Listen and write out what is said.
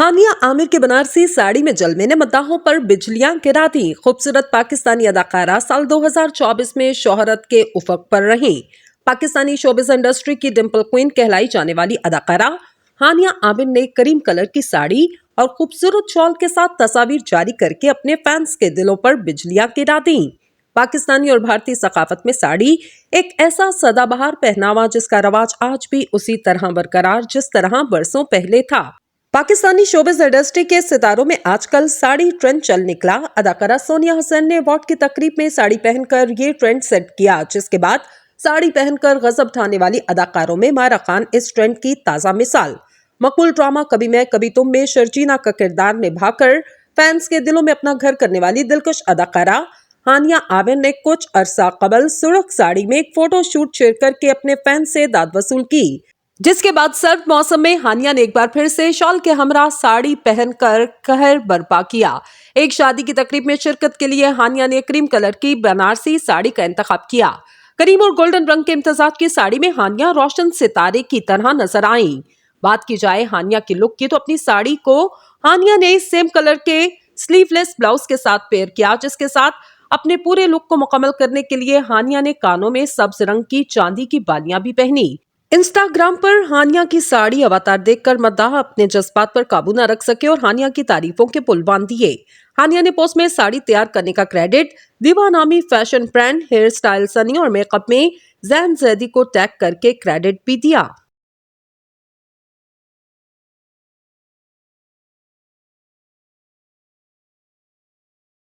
हानिया आमिर के बनारसी साड़ी में जलमे ने मद्दाहों पर बिजलियां गिरा दी। खूबसूरत पाकिस्तानी अदाकारा साल 2024 में शोहरत के उफक पर रही। पाकिस्तानी शोबिज़ इंडस्ट्री की डिंपल क्वीन कहलाई जाने वाली अदाकारा हानिया आमिर ने क्रीम कलर की साड़ी और खूबसूरत शॉल के साथ तस्वीर जारी करके अपने फैंस के दिलों पर बिजलियां गिरा दी। पाकिस्तानी और भारतीय सकाफत में साड़ी एक ऐसा सदाबहार पहनावा जिसका रवाज आज भी उसी तरह बरकरार जिस तरह बरसों पहले था। पाकिस्तानी शोबिज़ इंडस्ट्री के सितारों में आजकल साड़ी ट्रेंड चल निकला। अदाकारा सोनिया हुसैन ने अवार्ड की तकरीब में साड़ी पहनकर ये ट्रेंड सेट किया, जिसके बाद साड़ी पहनकर गजब ढाने वाली अदाकारों में मायरा खान इस ट्रेंड की ताजा मिसाल। मकबूल ड्रामा कभी मैं कभी तुम में शर्जीना का किरदार निभाकर फैंस के दिलों में अपना घर करने वाली दिलकश अदाकारा हानिया आमिर ने कुछ अरसा कबल सुर्ख साड़ी में एक फोटो शूट शेयर करके अपने फैंस से दाद वसूल की, जिसके बाद सर्द मौसम में हानिया ने एक बार फिर से शॉल के हमरा साड़ी पहनकर कहर बर्पा किया। एक शादी की तकरीब में शिरकत के लिए हानिया ने क्रीम कलर की बनारसी साड़ी का इंतखाब किया। करीम और गोल्डन रंग के इम्तजाज की साड़ी में हानिया रोशन सितारे की तरह नजर आई। बात की जाए हानिया की लुक की तो अपनी साड़ी को हानिया ने सेम कलर के स्लीवलेस ब्लाउज के साथ पेयर किया, जिसके साथ अपने पूरे लुक को मुकम्मल करने के लिए हानिया ने कानों में सब्ज रंग की चांदी की बालियां भी पहनी। इंस्टाग्राम पर हानिया की साड़ी अवतार देखकर मद्दाह अपने जज्बात पर काबू न रख सके और हानिया की तारीफों के पुल बांध दिए। हानिया ने पोस्ट में साड़ी तैयार करने का क्रेडिट विवा नामी फैशन ब्रांड, हेयर स्टाइल सनी और मेकअप में जैन जैदी को टैग करके क्रेडिट भी दिया।